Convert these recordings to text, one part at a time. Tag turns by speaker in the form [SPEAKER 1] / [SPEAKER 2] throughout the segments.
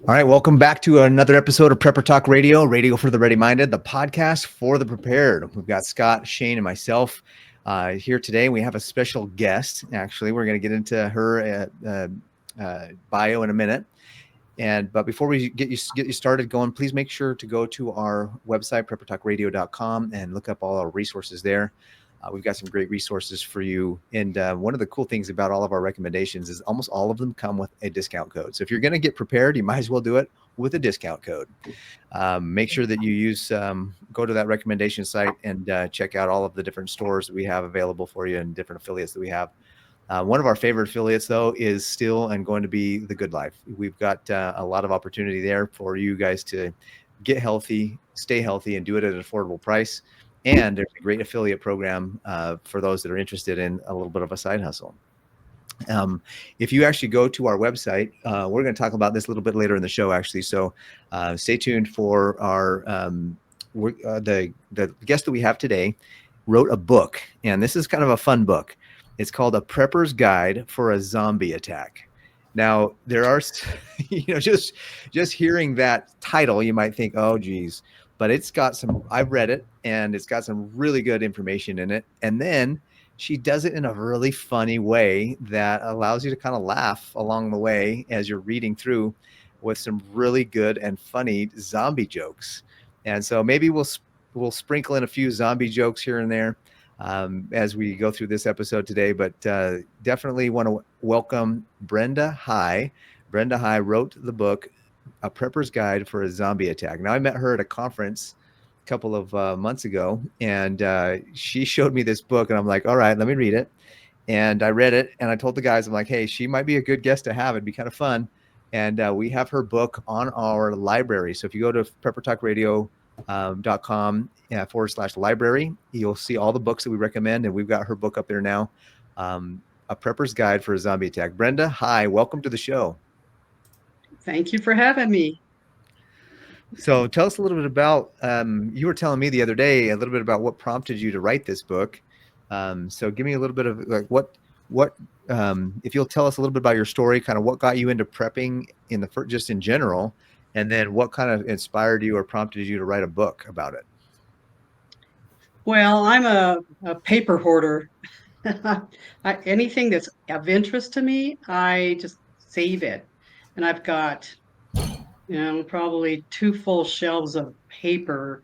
[SPEAKER 1] All right, welcome back to another episode of Prepper Talk Radio, radio for the ready-minded, the podcast for the prepared. We've got Scott, Shane, and myself here today. We have a special guest. Actually, we're going to get into her bio in a minute. But before we get you started going, please make sure to go to our website, preppertalkradio.com, and look up all our resources there. We've got some great resources for you. And one of the cool things about all of our recommendations is almost all of them come with a discount code. So if you're going to get prepared, you might as well do it with a discount code. Make sure that you go to that recommendation site and check out all of the different stores that we have available for you and different affiliates that we have. One of our favorite affiliates, though, is still and going to be The Good Life. We've got a lot of opportunity there for you guys to get healthy, stay healthy, and do it at an affordable price. And there's a great affiliate program for those that are interested in a little bit of a side hustle. If you actually go to our website, we're going to talk about this a little bit later in the show, actually. So stay tuned for our the guest that we have today wrote a book, and this is kind of a fun book. It's called A Prepper's Guide for a Zombie Attack. Now, there are, just hearing that title, you might think, oh, geez. But it's got I've read it, and it's got some really good information in it. And then she does it in a really funny way that allows you to kind of laugh along the way as you're reading through with some really good and funny zombie jokes. And so maybe we'll sprinkle in a few zombie jokes here and there as we go through this episode today. But definitely want to welcome Brenda High. Brenda High wrote the book, A Prepper's Guide for a Zombie Attack. Now, I met her at a conference a couple of months ago, and she showed me this book, and I'm like, all right, let me read it. And I read it, and I told the guys, I'm like, hey, she might be a good guest to have. It'd be kind of fun. And we have her book on our library. So if you go to preppertalkradio.com /library, you'll see all the books that we recommend, and we've got her book up there now, A Prepper's Guide for a Zombie Attack. Brenda, hi, welcome to the show.
[SPEAKER 2] Thank you for having me.
[SPEAKER 1] So tell us a little bit about, you were telling me the other day a little bit about what prompted you to write this book. So give me a little bit of like what if you'll tell us a little bit about your story, kind of what got you into prepping just in general, and then what kind of inspired you or prompted you to write a book about it.
[SPEAKER 2] Well, I'm a paper hoarder. Anything that's of interest to me, I just save it. And I've got, probably 2 full shelves of paper,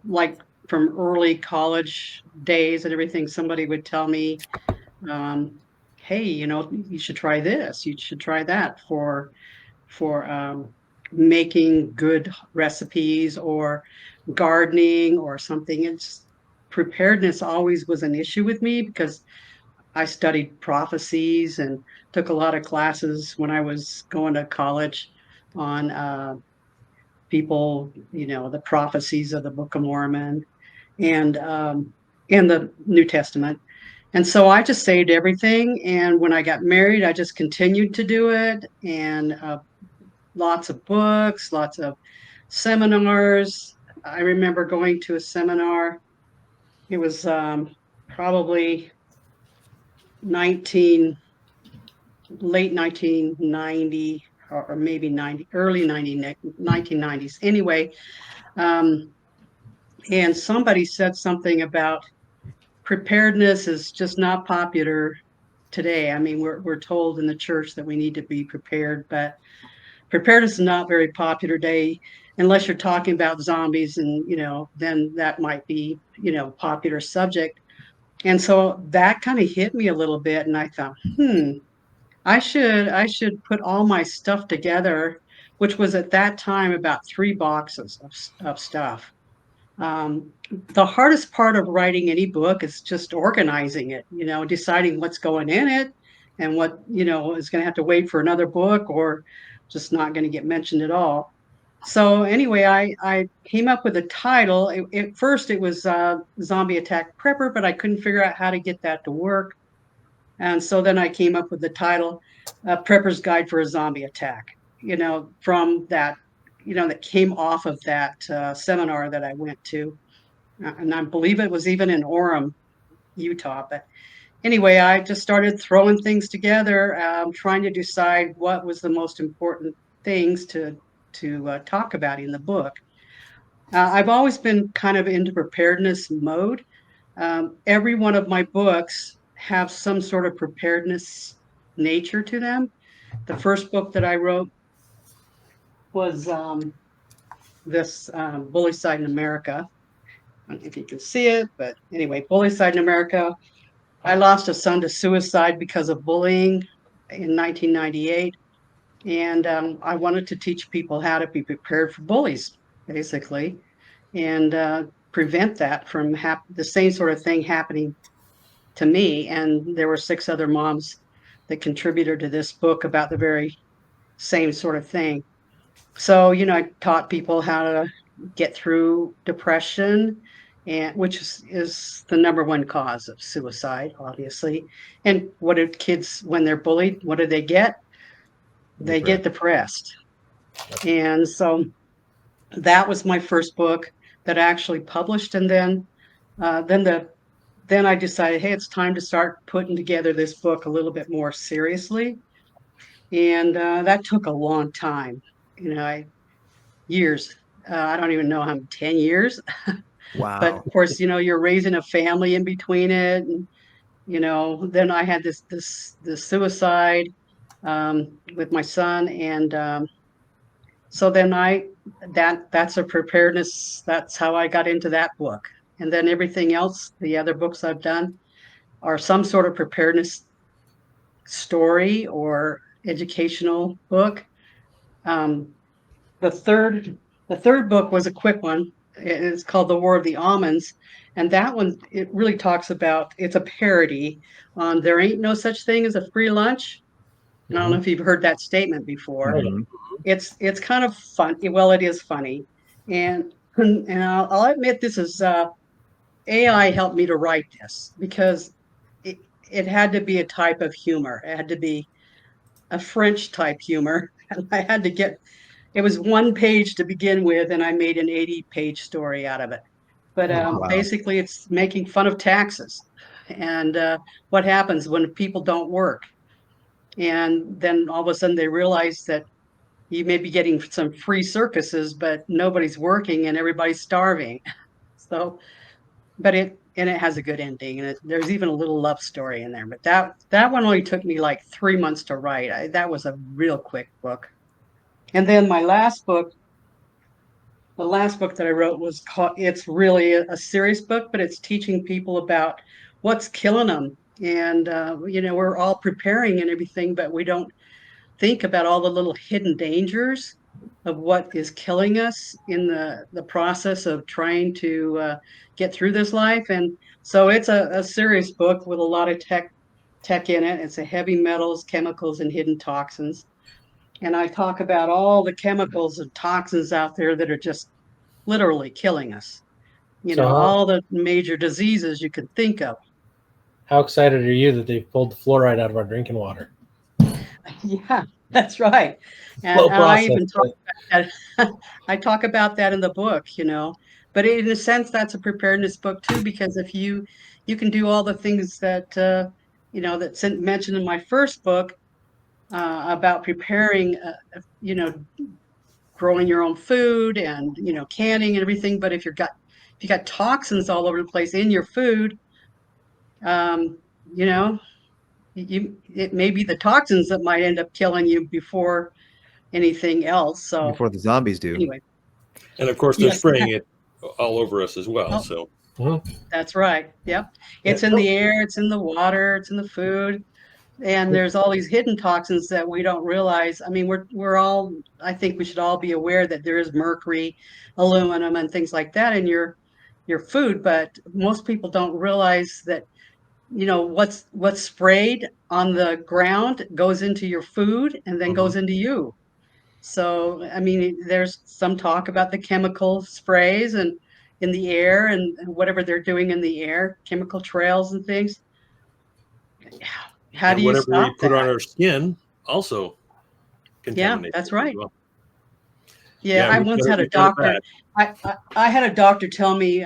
[SPEAKER 2] like from early college days and everything. Somebody would tell me, hey, you should try this. You should try that for making good recipes or gardening or something. It's preparedness always was an issue with me because I studied prophecies and took a lot of classes when I was going to college on people, the prophecies of the Book of Mormon and the New Testament. And so I just saved everything. And when I got married, I just continued to do it. And lots of books, lots of seminars. I remember going to a seminar. It was probably late 1990 or maybe early 1990s. Anyway, and somebody said something about preparedness is just not popular today. I mean, we're told in the church that we need to be prepared, but preparedness is not very popular today unless you're talking about zombies, and then that might be popular subject. And so that kind of hit me a little bit, and I thought, I should put all my stuff together, which was at that time about 3 boxes of stuff. The hardest part of writing any book is just organizing it, deciding what's going in it and what, is going to have to wait for another book or just not going to get mentioned at all. So anyway, I came up with a title. At first it was Zombie Attack Prepper, but I couldn't figure out how to get that to work. And so then I came up with the title, Prepper's Guide for a Zombie Attack, from that, that came off of that seminar that I went to. And I believe it was even in Orem, Utah. But anyway, I just started throwing things together, trying to decide what was the most important things to talk about in the book. I've always been kind of into preparedness mode. Every one of my books have some sort of preparedness nature to them. The first book that I wrote was this Bullycide in America. I don't know if you can see it, but anyway, Bullycide in America. I lost a son to suicide because of bullying in 1998. And I wanted to teach people how to be prepared for bullies, basically, and prevent that from the same sort of thing happening to me. And there were 6 other moms that contributed to this book about the very same sort of thing. So, I taught people how to get through depression, and which is the number one cause of suicide, obviously. And what do kids, when they're bullied, what do they get? They get depressed. And so that was my first book that I actually published. And then I decided, hey, it's time to start putting together this book a little bit more seriously. And that took a long time, years. I don't even know how 10 years.
[SPEAKER 1] Wow.
[SPEAKER 2] But of course, you're raising a family in between it. And, then I had this suicide with my son. And so then that's a preparedness. That's how I got into that book. And then everything else, the other books I've done are some sort of preparedness story or educational book. Um, the third book was a quick one. It's called The War of the Almonds. And that one, it really talks about, it's a parody on there ain't no such thing as a free lunch. And I don't know if you've heard that statement before.
[SPEAKER 1] Mhm.
[SPEAKER 2] It's kind of fun. Well, it is funny. And I'll admit this is AI helped me to write this because it had to be a type of humor. It had to be a French type humor. And I had to it was 1 page to begin with, and I made an 80-page story out of it. But
[SPEAKER 1] Wow.
[SPEAKER 2] basically, it's making fun of taxes and what happens when people don't work. And then all of a sudden they realize that you may be getting some free circuses, but nobody's working and everybody's starving. So, but it has a good ending, and there's even a little love story in there. But that one only took me like 3 months to write. That was a real quick book. And then the last book that I wrote was called. It's really a serious book, but it's teaching people about what's killing them. And we're all preparing and everything, but we don't think about all the little hidden dangers of what is killing us in the process of trying to get through this life. And so it's a serious book with a lot of tech in it. It's a heavy metals, chemicals, and hidden toxins. And I talk about all the chemicals and toxins out there that are just literally killing us.
[SPEAKER 3] So
[SPEAKER 2] All the major diseases you could think of.
[SPEAKER 3] how excited are you that they pulled the fluoride out of our drinking water?
[SPEAKER 2] Yeah, that's right. And
[SPEAKER 3] Slow
[SPEAKER 2] I
[SPEAKER 3] process.
[SPEAKER 2] even talk about that. I talk about that in the book, but in a sense, that's a preparedness book too, because if you can do all the things that, that's mentioned in my first book about preparing, growing your own food and, canning and everything. But if you got toxins all over the place in your food, um, you know, it may be the toxins that might end up killing you before anything else. So
[SPEAKER 1] Before the zombies do.
[SPEAKER 2] anyway,
[SPEAKER 4] And of course, they're
[SPEAKER 2] yes,
[SPEAKER 4] spraying it all over us as well.
[SPEAKER 2] Oh.
[SPEAKER 4] So
[SPEAKER 2] that's right. Yep. It's in the air, it's in the water, it's in the food. And there's all these hidden toxins that we don't realize. I mean, we're all, I think we should all be aware that there is mercury, aluminum, and things like that in your food, but most people don't realize that what's sprayed on the ground goes into your food and then goes into you. So I mean, there's some talk about the chemical sprays and in the air and whatever they're doing in the air, chemical trails and things. How
[SPEAKER 4] and
[SPEAKER 2] do you
[SPEAKER 4] whatever we
[SPEAKER 2] stop
[SPEAKER 4] put on
[SPEAKER 2] that?
[SPEAKER 4] our skin also contaminates.
[SPEAKER 2] That's
[SPEAKER 4] it
[SPEAKER 2] right.
[SPEAKER 4] as well.
[SPEAKER 2] Yeah, I
[SPEAKER 4] we've
[SPEAKER 2] once
[SPEAKER 4] got
[SPEAKER 2] had a
[SPEAKER 4] we've got it
[SPEAKER 2] doctor. I had a doctor tell me,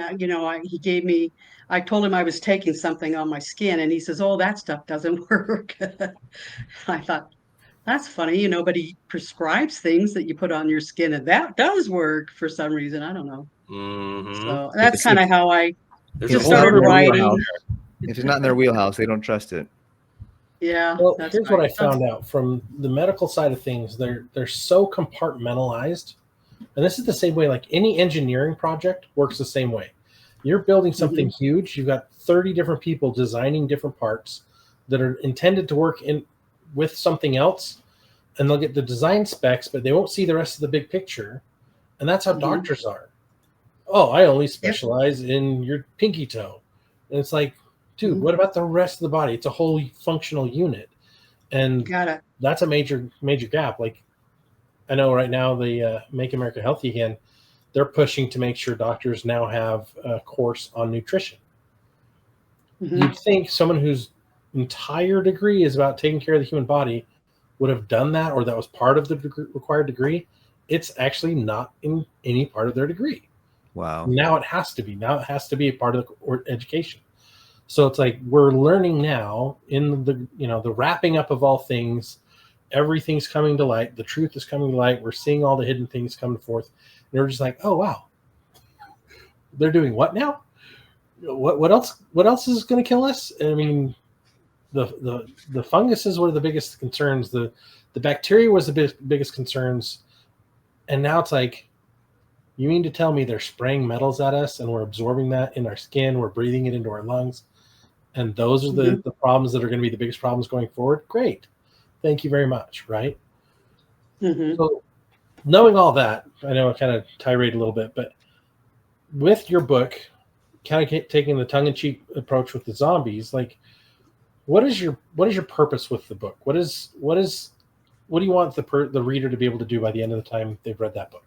[SPEAKER 2] he gave me. I told him I was taking something on my skin, and he says, "Oh, that stuff doesn't work." I thought, That's funny. Nobody prescribes things that you put on your skin, and that does work for some reason. I don't know.
[SPEAKER 4] Mm-hmm.
[SPEAKER 2] So that's kind of how I
[SPEAKER 4] There's
[SPEAKER 1] If
[SPEAKER 4] a
[SPEAKER 2] just
[SPEAKER 1] it's not
[SPEAKER 4] whole
[SPEAKER 1] in
[SPEAKER 2] started
[SPEAKER 1] their
[SPEAKER 4] other world.
[SPEAKER 2] writing.
[SPEAKER 1] wheelhouse, if it's not in their wheelhouse, they don't trust it.
[SPEAKER 2] Yeah,
[SPEAKER 3] Well,
[SPEAKER 2] that's
[SPEAKER 3] here's what
[SPEAKER 2] right.
[SPEAKER 3] I found out from the medical side of things. They're so compartmentalized, and this is the same way. Like any engineering project works the same way. You're building something huge. You've got 30 different people designing different parts that are intended to work in with something else, and they'll get the design specs, but they won't see the rest of the big picture. And that's how doctors are. Oh, I only specialize in your pinky toe. And it's like, dude, what about the rest of the body? It's a whole functional unit. And
[SPEAKER 2] Got it.
[SPEAKER 3] that's a major gap. Like I know right now the Make America Healthy Again, they're pushing to make sure doctors now have a course on nutrition. You'd think someone whose entire degree is about taking care of the human body would have done that, or that was part of the required degree. It's actually not in any part of their degree.
[SPEAKER 1] Wow.
[SPEAKER 3] Now it has to be. Now it has to be a part of the education. So it's like we're learning now in the wrapping up of all things. Everything's coming to light. The truth is coming to light. We're seeing all the hidden things coming forth. And we're just like, oh wow, they're doing what now? What else? What else is going to kill us? I mean, the funguses were the biggest concerns. The bacteria was the biggest concerns. And now it's like, you mean to tell me they're spraying metals at us and we're absorbing that in our skin, we're breathing it into our lungs, and those are the problems that are going to be the biggest problems going forward? Great. Thank you very much, right? So knowing all that, I know I kind of tirade a little bit, but with your book, kind of taking the tongue-in-cheek approach with the zombies, like what is your purpose with the book? What do you want the reader to be able to do by the end of the time they've read that book?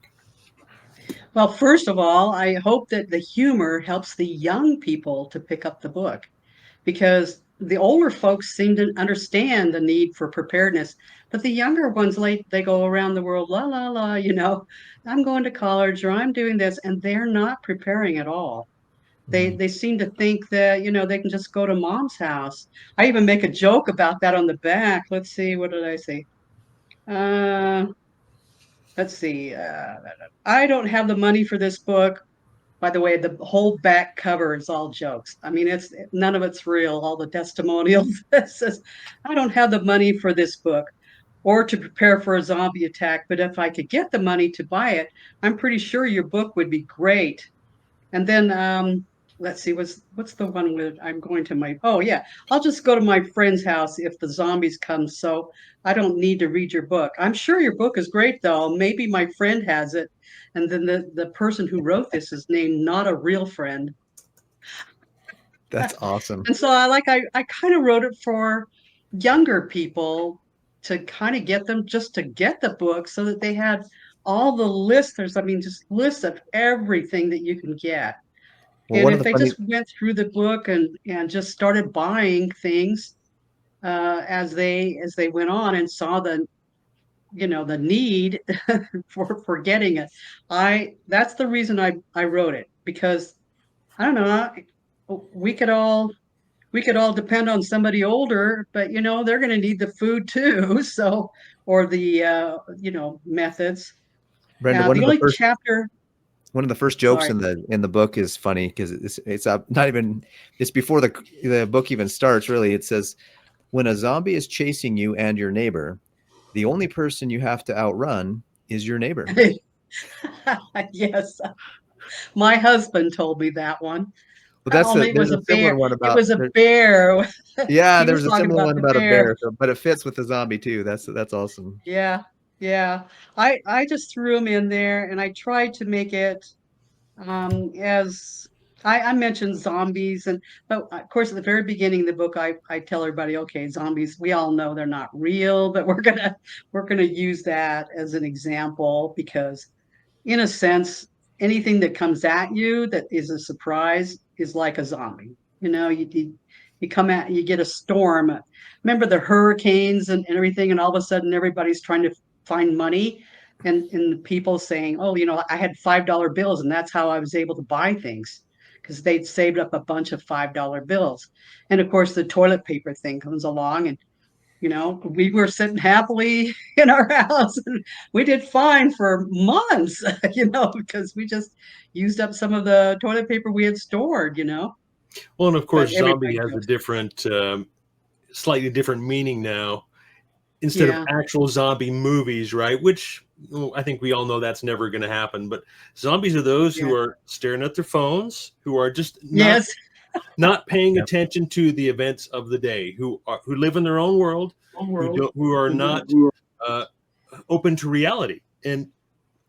[SPEAKER 2] Well, first of all, I hope that the humor helps the young people to pick up the book, because the older folks seem to understand the need for preparedness, but the younger ones, like, they go around the world, la la la, I'm going to college or I'm doing this, and they're not preparing at all. They seem to think that they can just go to mom's house. I even make a joke about that on the back. Let's see, what did I say? Uh, let's see. I don't have the money for this book. By the way, the whole back cover is all jokes. I mean, it's none of it's real. All the testimonials. It says, I don't have the money for this book or to prepare for a zombie attack, but if I could get the money to buy it, I'm pretty sure your book would be great. And then let's see, what's the one with I'm going to my oh yeah, I'll just go to my friend's house if the zombies come, so I don't need to read your book. I'm sure your book is great though. Maybe my friend has it. And then the person who wrote this is named Not a Real Friend.
[SPEAKER 1] That's awesome.
[SPEAKER 2] And so I kind of wrote it for younger people to kind of get them just to get the book so that they had all the lists. I mean, just lists of everything that you can get.
[SPEAKER 1] Well,
[SPEAKER 2] And
[SPEAKER 1] one of
[SPEAKER 2] if
[SPEAKER 1] the
[SPEAKER 2] they
[SPEAKER 1] funny
[SPEAKER 2] just went through the book and just started buying things as they went on and saw the need for getting it, that's the reason I wrote it, because I don't know, we could all depend on somebody older, but they're going to need the food too, so, or the methods.
[SPEAKER 1] Brenda,
[SPEAKER 2] The only chapter.
[SPEAKER 1] one of the first jokes
[SPEAKER 2] Sorry.
[SPEAKER 1] in the book is funny because it's not even, it's before the book even starts. Really, it says, when a zombie is chasing you and your neighbor, the only person you have to outrun is your neighbor.
[SPEAKER 2] Yes, my husband told me that one.
[SPEAKER 1] But
[SPEAKER 2] Only it
[SPEAKER 1] there's
[SPEAKER 2] was
[SPEAKER 1] a
[SPEAKER 2] a
[SPEAKER 1] similar
[SPEAKER 2] bear.
[SPEAKER 1] one
[SPEAKER 2] It
[SPEAKER 1] about
[SPEAKER 2] was a bear.
[SPEAKER 1] yeah,
[SPEAKER 2] He was
[SPEAKER 1] there's a
[SPEAKER 2] talking
[SPEAKER 1] similar
[SPEAKER 2] about
[SPEAKER 1] one
[SPEAKER 2] the
[SPEAKER 1] about a
[SPEAKER 2] bear.
[SPEAKER 1] bear, but it fits with the zombie too. That's awesome.
[SPEAKER 2] Yeah, yeah. I just threw him in there, and I tried to make it as I mentioned zombies, but of course at the very beginning of the book I tell everybody, okay, zombies, we all know they're not real, but we're gonna use that as an example, because in a sense, anything that comes at you that is a surprise is like a zombie. You come at, you get a storm. Remember the hurricanes and everything, and all of a sudden everybody's trying to find money, and people saying, oh, I had $5 bills, and that's how I was able to buy things, because they'd saved up a bunch of $5 bills. And of course, the toilet paper thing comes along, and we were sitting happily in our house and we did fine for months, because we just used up some of the toilet paper we had stored.
[SPEAKER 4] Well, and of course,
[SPEAKER 2] But
[SPEAKER 4] zombie
[SPEAKER 2] everybody
[SPEAKER 4] has a
[SPEAKER 2] jokes.
[SPEAKER 4] different, slightly different meaning now. Instead of
[SPEAKER 2] Yeah.
[SPEAKER 4] actual zombie movies, right? Which I think we all know that's never going to happen. But zombies are those who
[SPEAKER 2] Yeah.
[SPEAKER 4] are staring at their phones, who are just
[SPEAKER 2] Yes.
[SPEAKER 4] not paying
[SPEAKER 1] Yep.
[SPEAKER 4] attention to the events of the day, who live in their own world, who are not uh, open to reality. And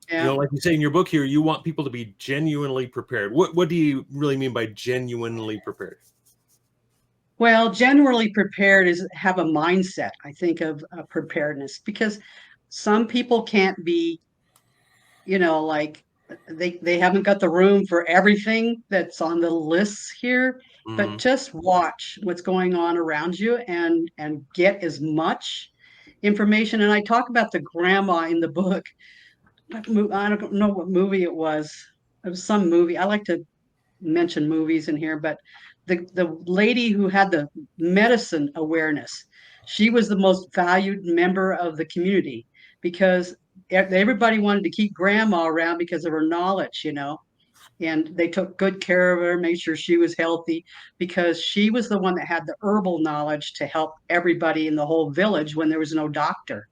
[SPEAKER 2] Yeah.
[SPEAKER 4] like you say in your book here, you want people to be genuinely prepared. What do you really mean by genuinely prepared?
[SPEAKER 2] Well, generally prepared is have a mindset, I think, of preparedness, because some people can't be, like they haven't got the room for everything that's on the lists here, but
[SPEAKER 4] Mhm.
[SPEAKER 2] just watch what's going on around you and get as much information. And I talk about the grandma in the book. I don't know what movie it was. It was some movie. I like to mention movies in here, but the lady who had the medicine awareness, she was the most valued member of the community because everybody wanted to keep grandma around because of her knowledge, and they took good care of her, made sure she was healthy because she was the one that had the herbal knowledge to help everybody in the whole village when there was no doctor.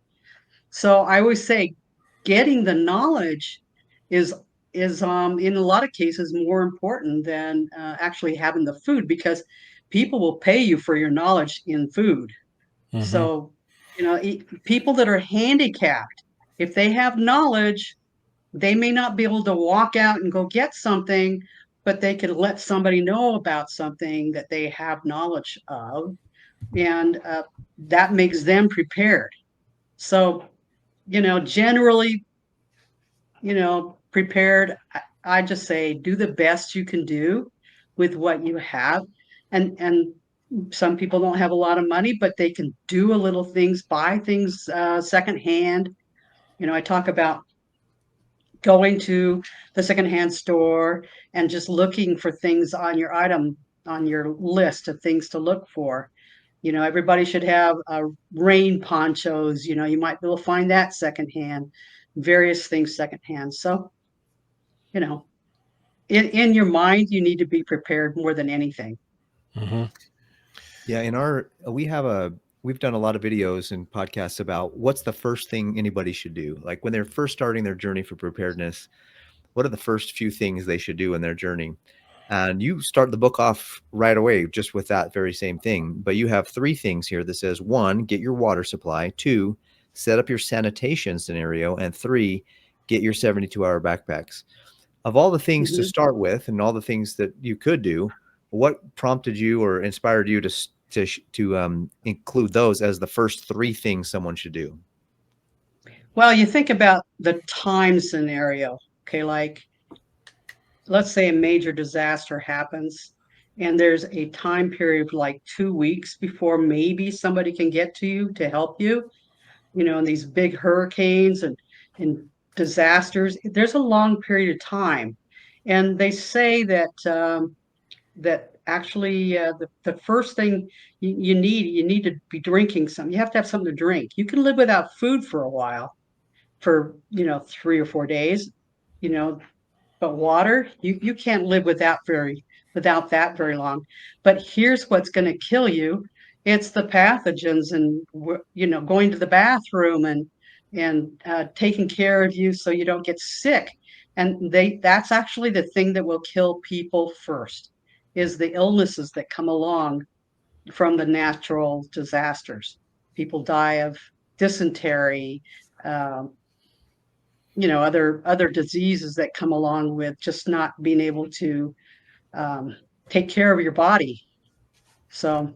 [SPEAKER 2] So I always say getting the knowledge is in a lot of cases more important than actually having the food because people will pay you for your knowledge in food.
[SPEAKER 3] Mm-hmm.
[SPEAKER 2] So, people that are handicapped, if they have knowledge, they may not be able to walk out and go get something, but they could let somebody know about something that they have knowledge of, and that makes them prepared. So, generally, prepared. I just say do the best you can do with what you have. And some people don't have a lot of money, but they can do a little things, buy things secondhand. I talk about going to the secondhand store and just looking for things on your on your list of things to look for. Everybody should have rain ponchos. You might be able to find that secondhand, various things secondhand. So, you know, in your mind, you need to be prepared more than anything.
[SPEAKER 3] Mm-hmm.
[SPEAKER 1] Yeah, we've done a lot of videos and podcasts about what's the first thing anybody should do. Like when they're first starting their journey for preparedness, what are the first few things they should do in their journey? And you start the book off right away just with that very same thing. But you have three things here that says one, get your water supply, two, set up your sanitation scenario, and three, get your 72-hour backpacks. Of all the things to
[SPEAKER 2] Mhm.
[SPEAKER 1] start with and all the things that you could do, what prompted you or inspired you to include those as the first three things someone should do?
[SPEAKER 2] Well, you think about the time scenario. Okay, like let's say a major disaster happens and there's a time period of like 2 weeks before maybe somebody can get to you to help you, and these big hurricanes and disasters, there's a long period of time. And they say that actually the first thing you need to be drinking something. You have to have something to drink. You can live without food for a while, for 3 or 4 days, you know but water, you can't live without that very long. But here's what's going to kill you. It's the pathogens and going to the bathroom and taking care of you so you don't get sick. And that's actually the thing that will kill people first, is the illnesses that come along from the natural disasters. People die of dysentery, um, other diseases that come along with just not being able to um, take care of your body. So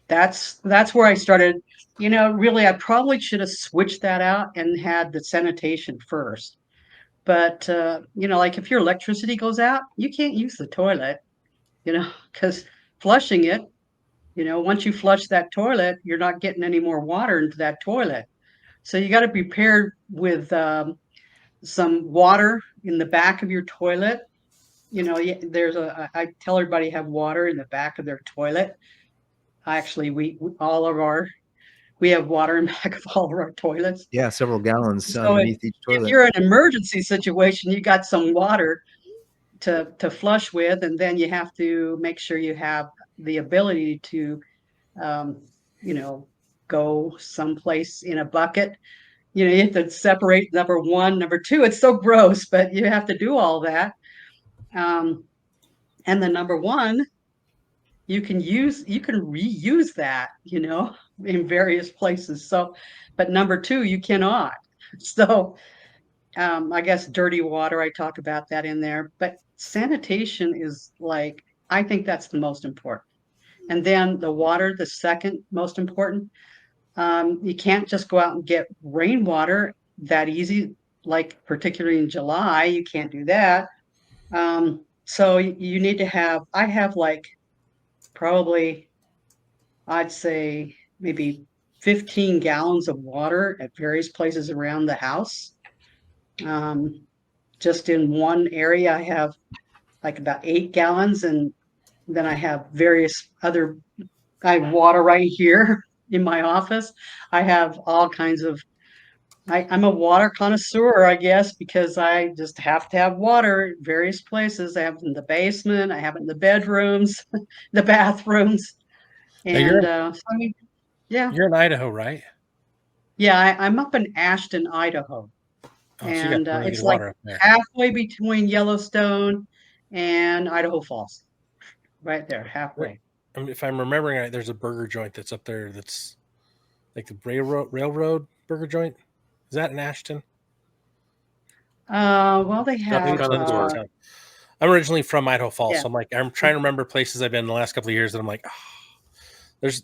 [SPEAKER 2] that's where I started. Really, I probably should have switched that out and had the sanitation first. But like if your electricity goes out, you can't use the toilet, because flushing it, once you flush that toilet, you're not getting any more water into that toilet. So you got to be paired with some water in the back of your toilet. I tell everybody have water in the back of their toilet. Actually, we all of our We have water in back of all of our toilets.
[SPEAKER 1] Yeah, several gallons
[SPEAKER 2] So
[SPEAKER 1] underneath each
[SPEAKER 2] if
[SPEAKER 1] toilet.
[SPEAKER 2] you're in an emergency situation, you got some water to flush with, and then you have to make sure you have the ability to, um, you know, go someplace in a bucket. You have to separate number one, number two. It's so gross, but you have to do all that. And the number one, you can reuse that, in various places. So, but number two, you cannot. So, I guess dirty water, I talk about that in there, but sanitation is like, I think that's the most important. And then the water, the second most important. You can't just go out and get rainwater that easy, like particularly in July, you can't do that. So you need to I have like probably, I'd say maybe 15 gallons of water at various places around the house. Just in one area, I have like about 8 gallons, and then I have various other, I have water right here in my office. I have all kinds of, I'm a water connoisseur, I guess, because I just have to have water at various places. I have it in the basement, I have it in the bedrooms, the bathrooms.
[SPEAKER 3] Now
[SPEAKER 2] And so, I mean, yeah,
[SPEAKER 3] you're in Idaho, right?
[SPEAKER 2] yeah, I'm up in Ashton, Idaho.
[SPEAKER 3] Oh, so you got
[SPEAKER 2] And
[SPEAKER 3] really
[SPEAKER 2] it's
[SPEAKER 3] good
[SPEAKER 2] like
[SPEAKER 3] water up there.
[SPEAKER 2] halfway between Yellowstone and Idaho Falls, right there, halfway.
[SPEAKER 3] I mean, if I'm remembering right, there's a burger joint that's up there that's like the railroad burger joint. Is that in Ashton?
[SPEAKER 2] Well, they
[SPEAKER 3] No,
[SPEAKER 2] have,
[SPEAKER 3] I'm originally from Idaho Falls,
[SPEAKER 2] yeah,
[SPEAKER 3] so I'm trying to remember places I've been in the last couple of years that I'm like, oh, there's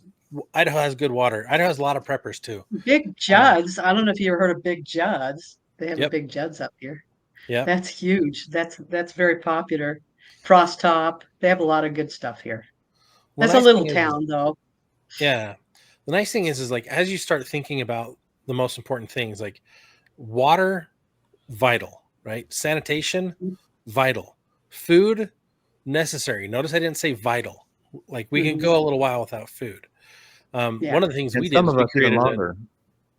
[SPEAKER 3] Idaho has good water. Idaho has a lot of preppers too.
[SPEAKER 2] Big Judd's. I don't know if you ever heard of Big Judd's. They have a
[SPEAKER 3] Yep.
[SPEAKER 2] Big Judd's up here.
[SPEAKER 3] Yeah,
[SPEAKER 2] That's huge. That's very popular. Frost Top. They have a lot of good stuff here. That's a little town, though.
[SPEAKER 3] yeah. The nice thing is like as you start thinking about the most important things, like water, vital, right? Sanitation, vital. Food, necessary. Notice I didn't say vital. Like we can go a little while without food.
[SPEAKER 2] Yeah.
[SPEAKER 3] One of the things
[SPEAKER 1] And
[SPEAKER 3] we did
[SPEAKER 1] some
[SPEAKER 3] is
[SPEAKER 1] of
[SPEAKER 3] we
[SPEAKER 1] us even
[SPEAKER 3] created
[SPEAKER 1] longer.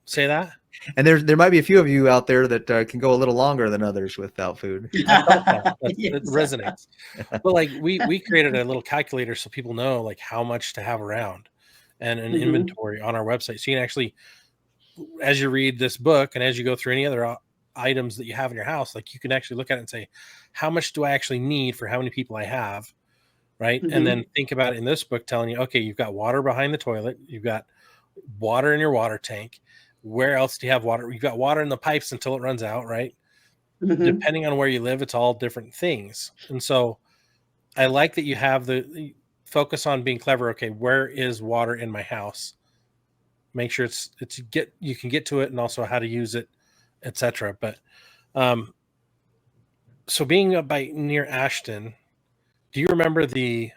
[SPEAKER 3] say that.
[SPEAKER 1] And there might be a few of you out there that can go a little longer than others without food.
[SPEAKER 3] I felt that.
[SPEAKER 2] Yes.
[SPEAKER 3] It resonates. But like we created a little calculator so people know like how much to have around and an inventory on our website. So you can actually, as you read this book and as you go through any other items that you have in your house, like you can actually look at it and say, how much do I actually need for how many people I have? Right. And then think about it in this book telling you, okay, you've got water behind the toilet. You've got water in your water tank. Where else do you have water? You've got water in the pipes until it runs out, right? Depending on where you live, it's all different things. And so I like that you have the focus on being clever. Okay, where is water in my house? Make sure you can get to it and also how to use it, etc. But so being up by near Ashton, do you remember the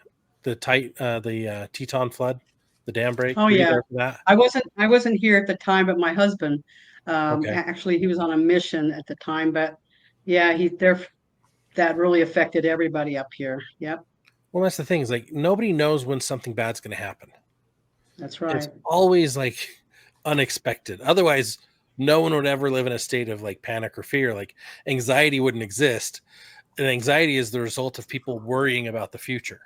[SPEAKER 3] Teton flood, the dam break?
[SPEAKER 2] Oh,
[SPEAKER 3] Were you
[SPEAKER 2] yeah.
[SPEAKER 3] there for that?
[SPEAKER 2] I wasn't here at the time, but my husband,
[SPEAKER 3] Okay.
[SPEAKER 2] actually, he was on a mission at the time. But yeah, that really affected everybody up here. Yep,
[SPEAKER 3] Well, that's the thing is like nobody knows when something bad's going to happen.
[SPEAKER 2] that's
[SPEAKER 3] It's
[SPEAKER 2] right.
[SPEAKER 3] always like unexpected. Otherwise, no one would ever live in a state of like panic or fear. Like anxiety wouldn't exist. And anxiety is the result of people worrying about the future.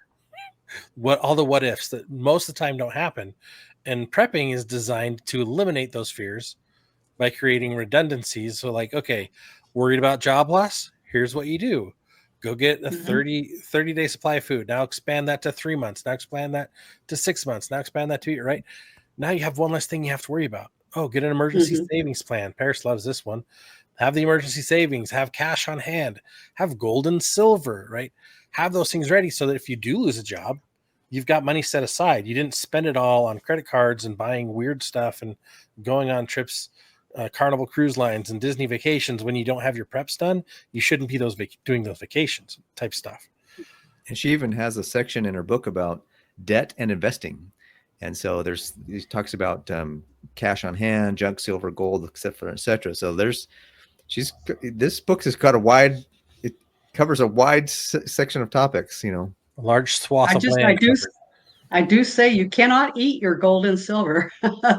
[SPEAKER 3] All the what ifs that most of the time don't happen. And prepping is designed to eliminate those fears by creating redundancies. So like, okay, worried about job loss? Here's what you do. Go get a 30-day supply of food. Now expand that to 3 months. Now expand that to 6 months. Now expand that to, right? Now you have one less thing you have to worry about. Oh, get an emergency savings plan. Paris loves this one. Have the emergency savings, have cash on hand, have gold and silver, right? Have those things ready so that if you do lose a job, you've got money set aside. You didn't spend it all on credit cards and buying weird stuff and going on trips, Carnival Cruise Lines and Disney vacations when you don't have your preps done. You shouldn't be doing those vacations type stuff.
[SPEAKER 1] And she even has a section in her book about debt and investing. And so he talks about cash on hand, junk, silver, gold, et cetera. So this book has got it covers a wide section of topics,
[SPEAKER 3] A large swath of land.
[SPEAKER 2] I do say you cannot eat your gold and silver.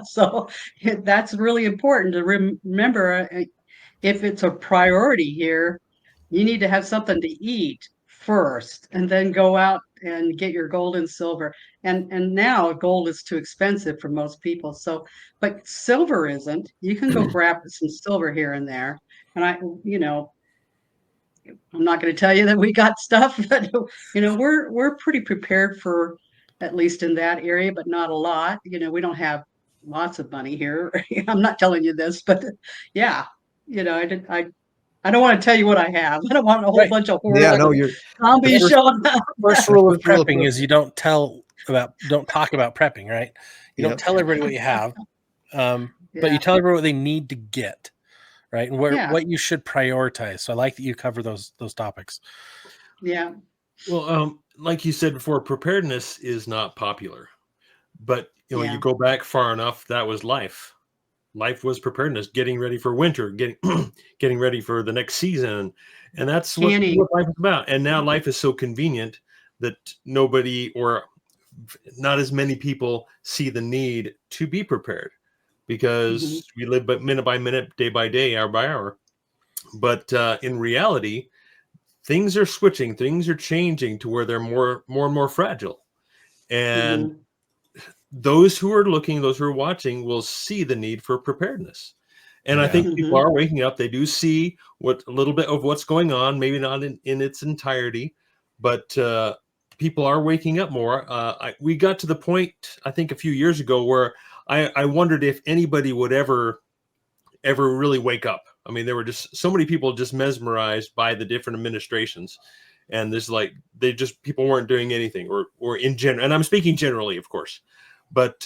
[SPEAKER 2] So that's really important to remember. If it's a priority here, you need to have something to eat first and then go out and get your gold and silver. And now gold is too expensive for most people. So, but silver isn't. You can go grab some silver here and there. And I'm not going to tell you that we got stuff, but we're pretty prepared for at least in that area, but not a lot. We don't have lots of money here. I'm not telling you this, but yeah, I don't want to tell you what I have. I don't want a whole
[SPEAKER 3] Right.
[SPEAKER 2] bunch of
[SPEAKER 1] Yeah,
[SPEAKER 2] horrible
[SPEAKER 1] no, you're
[SPEAKER 2] zombies showing up.
[SPEAKER 3] First rule of
[SPEAKER 1] First rule of
[SPEAKER 3] prepping is you don't talk about prepping, right? You
[SPEAKER 1] Yep.
[SPEAKER 3] don't tell everybody what you have, but
[SPEAKER 2] Yeah.
[SPEAKER 3] you tell everybody what they need to get, right? And
[SPEAKER 2] Yeah.
[SPEAKER 3] what you should prioritize. So I like that you cover those topics.
[SPEAKER 2] Yeah.
[SPEAKER 4] Well, like you said before, preparedness is not popular, but
[SPEAKER 2] Yeah.
[SPEAKER 4] you go back far enough, that was life. Life was preparedness, getting ready for winter, getting ready for the next season, and that's what life is about. And now life is so convenient that nobody or not as many people see the need to be prepared, because we live minute by minute, day by day, hour by hour. But in reality, things are switching, things are changing to where they're more and more fragile. And those who are looking, those who are watching, will see the need for preparedness. And I think people are waking up. They do see a little bit of what's going on, maybe not in its entirety, but people are waking up more. We got to the point, I think, a few years ago where I wondered if anybody would ever really wake up. I mean, there were just so many people just mesmerized by the different administrations, and there's people weren't doing anything, or in general. And I'm speaking generally, of course, but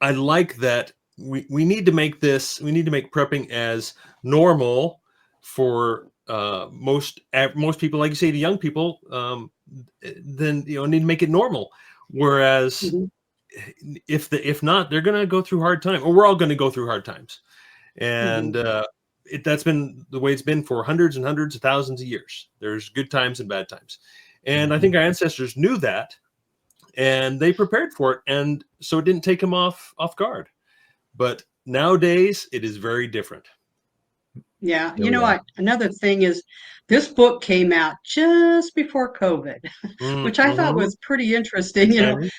[SPEAKER 4] I like that we need to make prepping as normal for most people, like you say, the young people. Then need to make it normal. Whereas if not, they're going to go through hard times, or we're all going to go through hard times. And that's been the way it's been for hundreds and hundreds of thousands of years. There's good times and bad times. And I think our ancestors knew that, and they prepared for it. And so it didn't take them off guard. But nowadays it is very different.
[SPEAKER 2] Yeah. Another thing is this book came out just before COVID, which I thought was pretty interesting.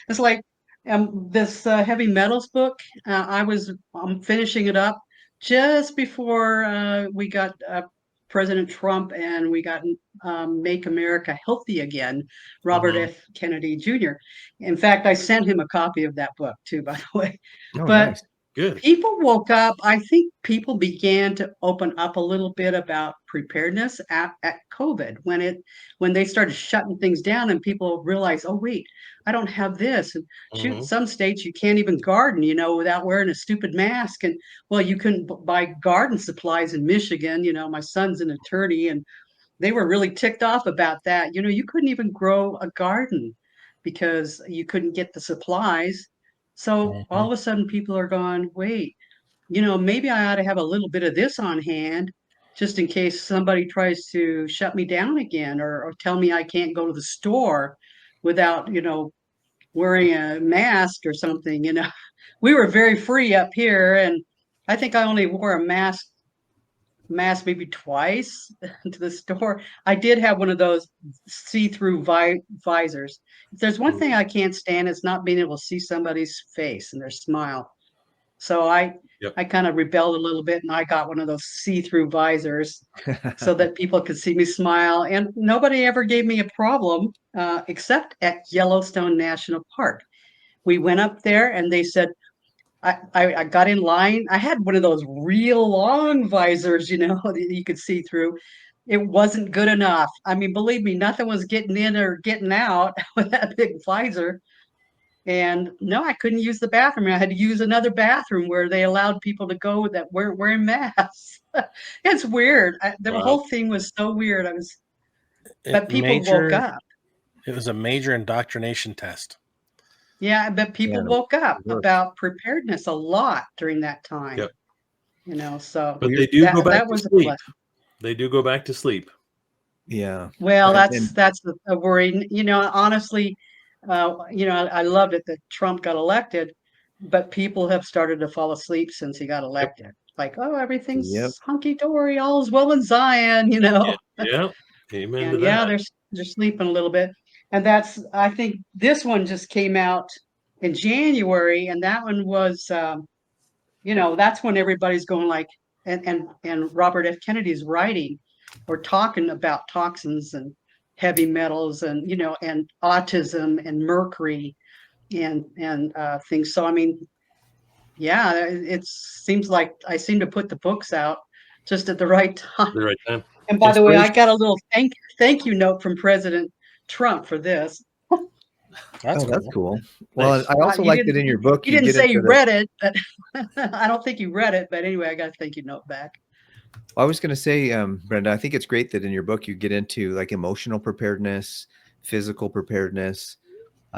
[SPEAKER 2] It's like this heavy metals book. I'm finishing it up just before we got President Trump, and we got Make America Healthy Again, Robert F. Kennedy Jr. In fact, I sent him a copy of that book too, by the way.
[SPEAKER 1] Oh,
[SPEAKER 2] but
[SPEAKER 1] nice.
[SPEAKER 4] Good.
[SPEAKER 2] People woke up. I think people began to open up a little bit about preparedness at COVID when they started shutting things down, and people realized, oh wait, I don't have this. And shoot, some states you can't even garden, without wearing a stupid mask. And well, you couldn't buy garden supplies in Michigan. My son's an attorney, and they were really ticked off about that. You couldn't even grow a garden because you couldn't get the supplies. So all of a sudden people are going, wait, maybe I ought to have a little bit of this on hand just in case somebody tries to shut me down again, or tell me I can't go to the store without, wearing a mask or something. We were very free up here, and I think I only wore a mask maybe twice to the store. I did have one of those see-through visors. If there's one thing I can't stand, it's not being able to see somebody's face and their smile. So I kind of rebelled a little bit, and I got one of those see-through visors so that people could see me smile. And nobody ever gave me a problem except at Yellowstone National Park. We went up there, and they said, I got in line. I had one of those real long visors, that you could see through. It wasn't good enough. I mean, believe me, nothing was getting in or getting out with that big visor. And no, I couldn't use the bathroom. I had to use another bathroom where they allowed people to go that weren't wearing masks. It's weird. The whole thing was so weird. But people woke up.
[SPEAKER 3] It was a major indoctrination test.
[SPEAKER 2] Yeah, but people woke up about preparedness a lot during that time. Yep.
[SPEAKER 4] So but they do go back to sleep. They do go back to sleep.
[SPEAKER 1] Yeah.
[SPEAKER 2] Well, that's a worry. Honestly, I loved it that Trump got elected, but people have started to fall asleep since he got elected. Like, oh,
[SPEAKER 1] Yep.
[SPEAKER 2] everything's hunky dory, all's well in Zion, you know.
[SPEAKER 4] Yeah. Amen to
[SPEAKER 2] And yeah,
[SPEAKER 4] that.
[SPEAKER 2] they're sleeping a little bit. And I think this one just came out in January, and that one was, that's when everybody's going like, and Robert F. Kennedy's writing or talking about toxins and heavy metals and and autism and mercury and things. So I mean, yeah, it seems like I seem to put the books out just at the right time.
[SPEAKER 4] The right time.
[SPEAKER 2] And by the way, I
[SPEAKER 4] Inspiration.
[SPEAKER 2] got a little thank you note from President Trump for this.
[SPEAKER 3] That's
[SPEAKER 1] That's cool. Well,
[SPEAKER 4] Nice.
[SPEAKER 1] I also like that in your book,
[SPEAKER 2] He
[SPEAKER 1] you
[SPEAKER 2] didn't
[SPEAKER 1] get
[SPEAKER 2] say
[SPEAKER 1] into
[SPEAKER 2] he
[SPEAKER 1] the,
[SPEAKER 2] read it, but I don't think he read it. But anyway, I got a thank you note back.
[SPEAKER 1] I was going to say, Brenda, I think it's great that in your book, you get into like emotional preparedness, physical preparedness.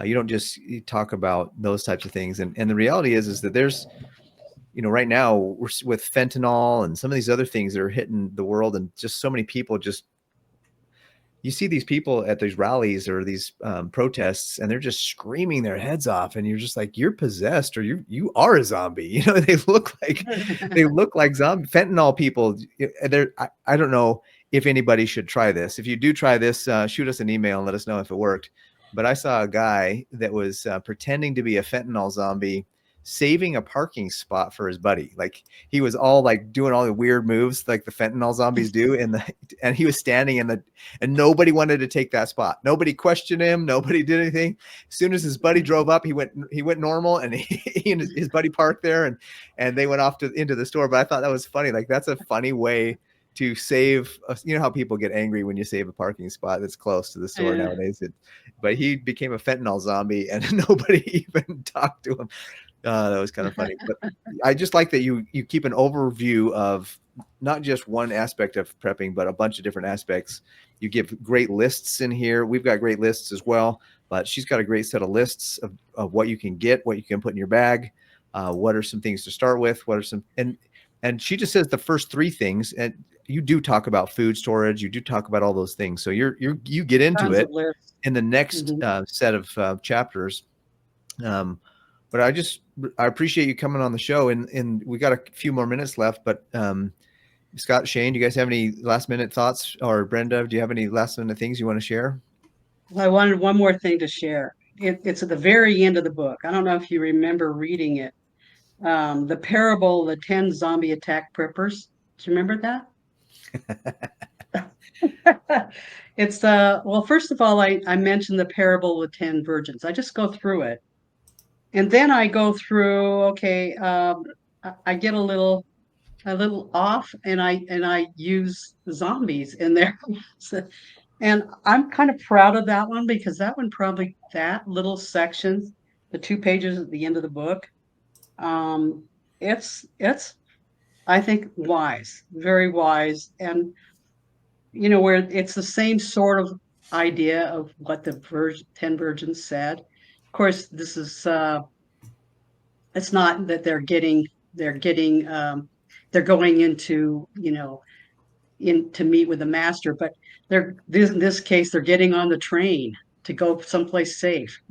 [SPEAKER 1] You don't just you talk about those types of things. And the reality is that there's, right now we're with fentanyl and some of these other things that are hitting the world, and just so many people just, you see these people at these rallies or these protests, and they're just screaming their heads off, and you're just like, you're possessed, or you are a zombie. They look like zombie fentanyl people. I don't know if anybody should try this. If you do try this, shoot us an email and let us know if it worked. But I saw a guy that was pretending to be a fentanyl zombie, saving a parking spot for his buddy. Like he was all like doing all the weird moves like the fentanyl zombies do, and he was standing and nobody wanted to take that spot. Nobody questioned him. Nobody did anything. As soon as his buddy drove up, he went normal, and he and his buddy parked there, and they went off into the store. But I thought that was funny. Like that's a funny way to save. You know how people get angry when you save a parking spot that's close to the store nowadays. But he became a fentanyl zombie, and nobody even talked to him. That was kind of funny. But I just like that you keep an overview of not just one aspect of prepping, but a bunch of different aspects. You give great lists in here. We've got great lists as well, but she's got a great set of lists of what you can get, what you can put in your bag, what are some things to start with, what are some, and she just says the first three things, and you do talk about food storage. You do talk about all those things. So you get into
[SPEAKER 2] Tons
[SPEAKER 1] it
[SPEAKER 2] of lists.
[SPEAKER 1] in the next set of chapters. But I appreciate you coming on the show, and we got a few more minutes left, but Scott, Shane, do you guys have any last minute thoughts, or Brenda, do you have any last minute things you want to share?
[SPEAKER 2] I wanted one more thing to share. It's at the very end of the book. I don't know if you remember reading it. The parable, the 10 zombie attack preppers. Do you remember that? It's well, first of all, I mentioned the parable of the 10 virgins. I just go through it. And then I go through, okay, I get a little off, and I use zombies in there. So, and I'm kind of proud of that one, because that little section, the 2 pages at the end of the book, it's I think wise, very wise, and where it's the same sort of idea of what the 10 virgins said. Of course, this is it's not that they're going into to meet with the master, but in this case they're getting on the train to go someplace safe,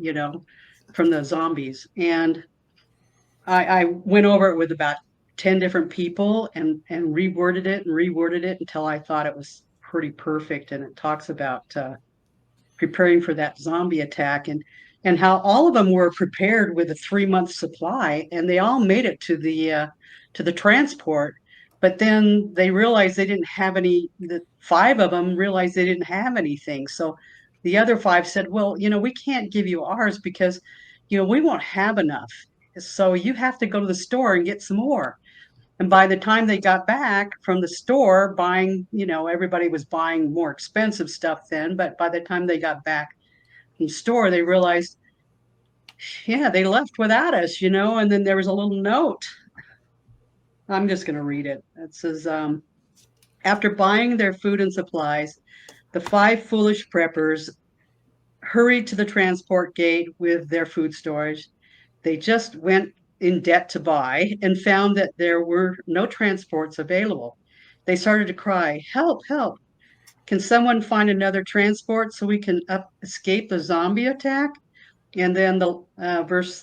[SPEAKER 2] from the zombies. And I went over it with about 10 different people, and reworded it until I thought it was pretty perfect. And it talks about preparing for that zombie attack, and how all of them were prepared with a 3-month supply, and they all made it to the transport. But then they realized they didn't have any. The 5 of them realized they didn't have anything. So the other 5 said, well, we can't give you ours, because we won't have enough. So you have to go to the store and get some more. And by the time they got back from the store buying, everybody was buying more expensive stuff then, but by the time they got back from the store, they realized, yeah, they left without us, and then there was a little note. I'm just going to read it. It says, after buying their food and supplies, the 5 foolish preppers hurried to the transport gate with their food storage. They just went in debt to buy, and found that there were no transports available. They started to cry, help, help. Can someone find another transport so we can escape the zombie attack? And then the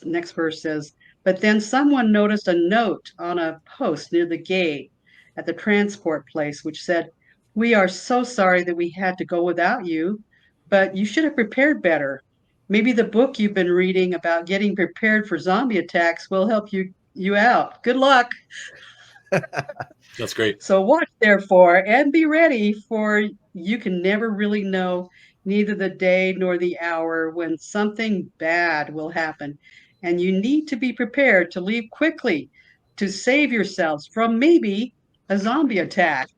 [SPEAKER 2] next verse says, but then someone noticed a note on a post near the gate at the transport place, which said, we are so sorry that we had to go without you, but you should have prepared better. Maybe the book you've been reading about getting prepared for zombie attacks will help you out. Good luck.
[SPEAKER 4] That's great.
[SPEAKER 2] So watch therefore and be ready, for you can never really know neither the day nor the hour when something bad will happen. And you need to be prepared to leave quickly to save yourselves from maybe a zombie attack.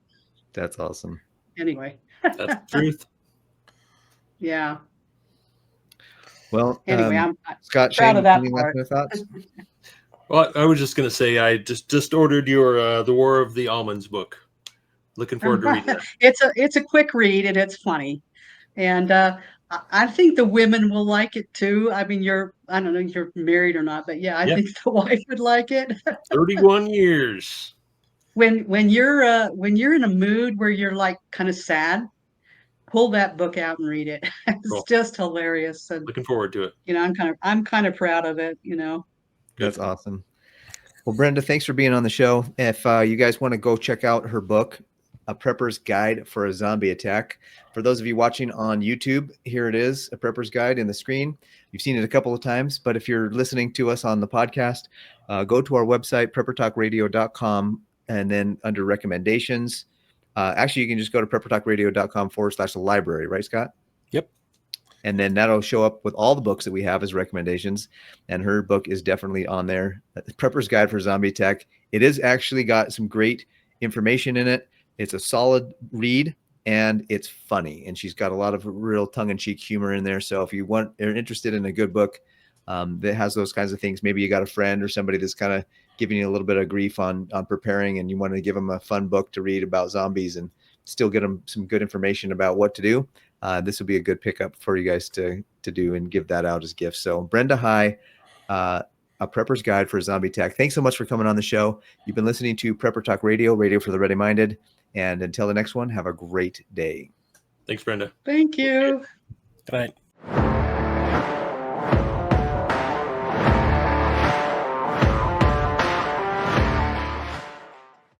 [SPEAKER 1] That's awesome.
[SPEAKER 2] Anyway.
[SPEAKER 4] That's the truth.
[SPEAKER 2] Yeah.
[SPEAKER 1] Well,
[SPEAKER 2] anyway, I'm
[SPEAKER 1] Scott,
[SPEAKER 2] proud
[SPEAKER 1] Shane,
[SPEAKER 2] of that
[SPEAKER 1] any
[SPEAKER 2] part.
[SPEAKER 1] last thoughts?
[SPEAKER 4] Well, I was just going to say I just ordered your The War of the Almonds book. Looking forward to reading that.
[SPEAKER 2] It's a quick read and it's funny. And I think the women will like it too. I mean, I don't know if you're married or not, but yeah, I think the wife would like it.
[SPEAKER 4] 31 years.
[SPEAKER 2] When you're in a mood where you're like kind of sad, pull that book out and read it. It's
[SPEAKER 4] Cool.
[SPEAKER 2] just hilarious. And
[SPEAKER 4] Looking forward to it.
[SPEAKER 2] I'm kind of proud of it,
[SPEAKER 4] Good.
[SPEAKER 1] That's awesome. Well, Brenda, thanks for being on the show. If you guys want to go check out her book, A Prepper's Guide for a Zombie Attack. For those of you watching on YouTube, here it is, A Prepper's Guide in the screen. You've seen it a couple of times, but if you're listening to us on the podcast, go to our website, preppertalkradio.com, and then under recommendations, actually, you can just go to preppertalkradio.com/library, right, Scott?
[SPEAKER 4] Yep.
[SPEAKER 1] And then that'll show up with all the books that we have as recommendations. And her book is definitely on there. Prepper's Guide for Zombie Attack. It is actually got some great information in it. It's a solid read and it's funny. And she's got a lot of real tongue-in-cheek humor in there. So if you are interested in a good book that has those kinds of things, maybe you got a friend or somebody that's kind of giving you a little bit of grief on preparing, and you want to give them a fun book to read about zombies and still get them some good information about what to do. This will be a good pickup for you guys to do and give that out as gifts. So Brenda High, A Prepper's Guide for a Zombie Attack. Thanks so much for coming on the show. You've been listening to Prepper Talk Radio, radio for the ready-minded. And until the next one, have a great day.
[SPEAKER 4] Thanks, Brenda.
[SPEAKER 2] Thank you.
[SPEAKER 3] Good night.